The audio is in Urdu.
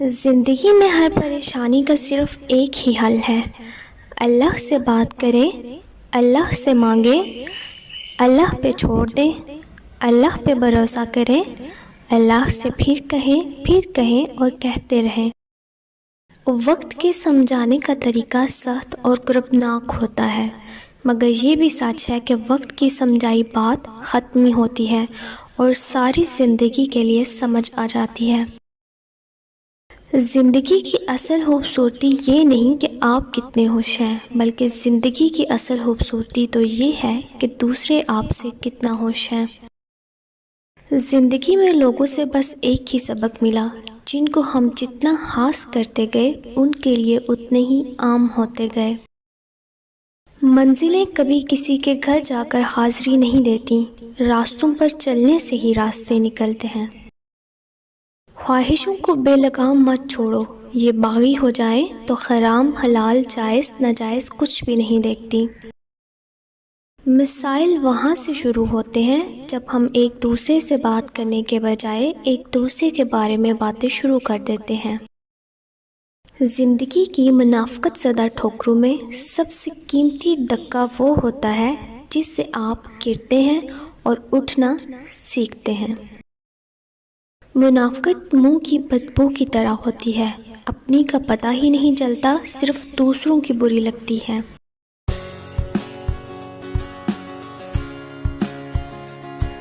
زندگی میں ہر پریشانی کا صرف ایک ہی حل ہے، اللہ سے بات کریں، اللہ سے مانگیں، اللہ پہ چھوڑ دیں، اللہ پہ بھروسہ کریں، اللہ سے پھر کہیں اور کہتے رہیں۔ وقت کے سمجھانے کا طریقہ سخت اور کربناک ہوتا ہے، مگر یہ بھی سچ ہے کہ وقت کی سمجھائی بات ختم ہوتی ہے اور ساری زندگی کے لیے سمجھ آ جاتی ہے۔ زندگی کی اصل خوبصورتی یہ نہیں کہ آپ کتنے خوش ہیں، بلکہ زندگی کی اصل خوبصورتی تو یہ ہے کہ دوسرے آپ سے کتنا خوش ہیں۔ زندگی میں لوگوں سے بس ایک ہی سبق ملا، جن کو ہم جتنا خاص کرتے گئے ان کے لیے اتنے ہی عام ہوتے گئے۔ منزلیں کبھی کسی کے گھر جا کر حاضری نہیں دیتی، راستوں پر چلنے سے ہی راستے نکلتے ہیں۔ خواہشوں کو بے لگام مت چھوڑو، یہ باغی ہو جائیں تو حرام حلال جائز ناجائز کچھ بھی نہیں دیکھتی۔ مسائل وہاں سے شروع ہوتے ہیں جب ہم ایک دوسرے سے بات کرنے کے بجائے ایک دوسرے کے بارے میں باتیں شروع کر دیتے ہیں۔ زندگی کی منافقت زدہ ٹھوکروں میں سب سے قیمتی دھکا وہ ہوتا ہے جس سے آپ گرتے ہیں اور اٹھنا سیکھتے ہیں۔ منافقت منہ کی بدبو کی طرح ہوتی ہے، اپنی کا پتہ ہی نہیں چلتا، صرف دوسروں کی بری لگتی ہے۔